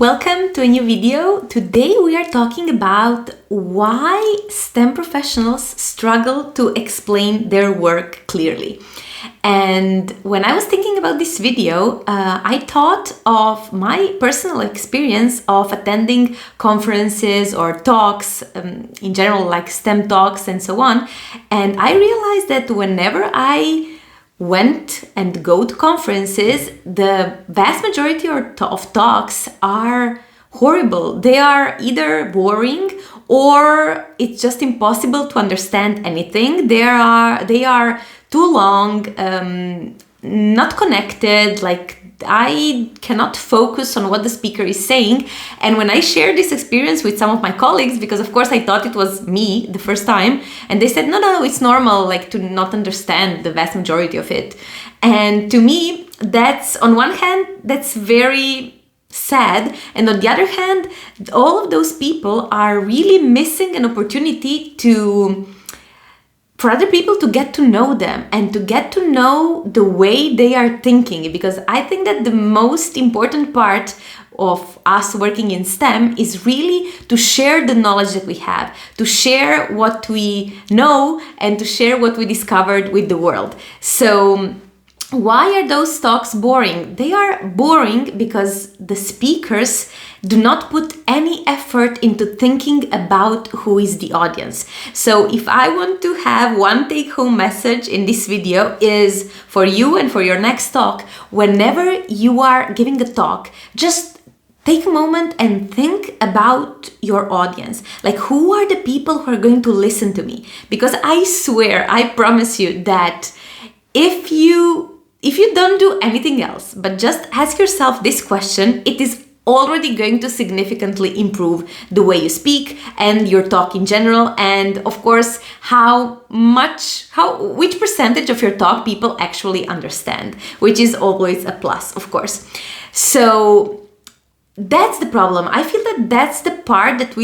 Welcome to a new video. Today we are talking about why STEM professionals struggle to explain their work clearly. And when I was thinking about this video, I thought of my personal experience of attending conferences or talks, in general, like STEM talks and so on. And I realized that whenever I went and go to conferences, the vast majority of talks are horrible. They are either boring or it's just impossible to understand anything. They are too long, not connected, like I cannot focus on what the speaker is saying. And when I shared this experience with some of my colleagues, because of course I thought it was me the first time, and they said, no, it's normal, like to not understand the vast majority of it. And to me, that's on one hand, that's very sad. And on the other hand, all of those people are really missing an opportunity for other people to get to know them and to get to know the way they are thinking. Because I think that the most important part of us working in STEM is really to share the knowledge that we have, to share what we know and to share what we discovered with the world. So why are those talks boring? They are boring because the speakers do not put any effort into thinking about who is the audience. So if I want to have one take-home message in this video is for you and for your next talk, whenever you are giving a talk, just take a moment and think about your audience. Like, who are the people who are going to listen to me? Because I swear, I promise you that if you don't do anything else, but just ask yourself this question, it is already going to significantly improve the way you speak and your talk in general. And of course, which percentage of your talk people actually understand, which is always a plus, of course. So that's the problem. I feel that that's the part that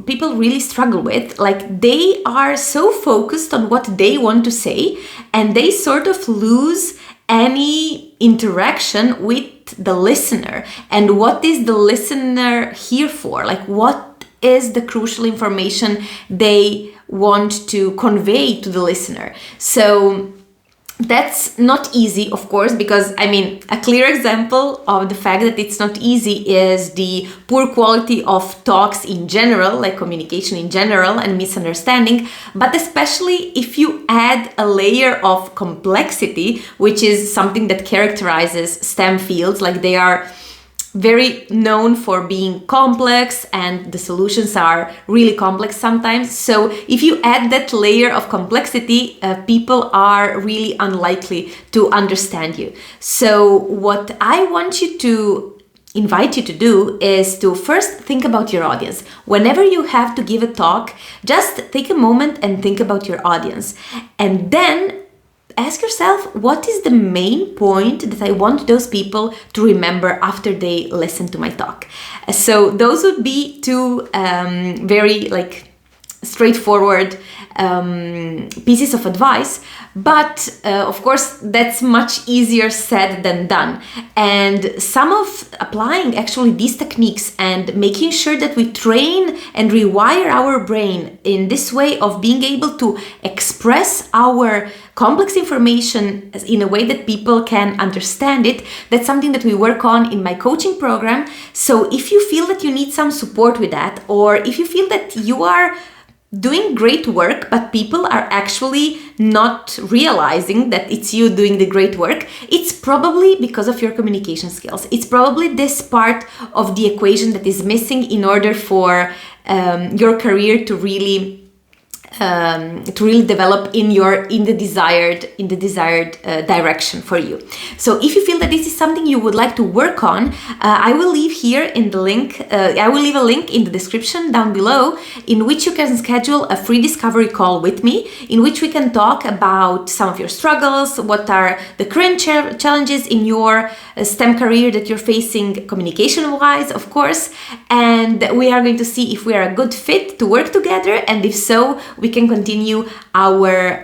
people really struggle with. Like, they are so focused on what they want to say and they sort of lose any interaction with the listener. And what is the listener here for? Like, what is the crucial information they want to convey to the listener? So that's not easy, of course, because a clear example of the fact that it's not easy is the poor quality of talks in general, like communication in general and misunderstanding, but especially if you add a layer of complexity, which is something that characterizes STEM fields, like they are very known for being complex and the solutions are really complex sometimes. So if you add that layer of complexity, people are really unlikely to understand you. So what I want you to invite you to do is to first think about your audience. Whenever you have to give a talk, just take a moment and think about your audience. And then ask yourself, what is the main point that I want those people to remember after they listen to my talk? So those would be two very straightforward pieces of advice, but of course that's much easier said than done. And some of applying actually these techniques and making sure that we train and rewire our brain in this way of being able to express our complex information in a way that people can understand it, that's something that we work on in my coaching program. So if you feel that you need some support with that, or if you feel that you are doing great work, but people are actually not realizing that it's you doing the great work, it's probably because of your communication skills. It's probably this part of the equation that is missing in order for your career to really develop in the desired direction for you. So if you feel that this is something you would like to work on, I will leave here in the link. I will leave a link in the description down below, in which you can schedule a free discovery call with me, in which we can talk about some of your struggles, what are the current challenges in your STEM career that you're facing, communication-wise, of course, and we are going to see if we are a good fit to work together, and if so, we can continue our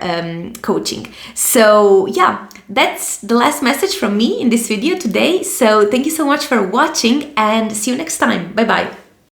coaching. So yeah, that's the last message from me in this video today. So thank you so much for watching and see you next time. Bye bye.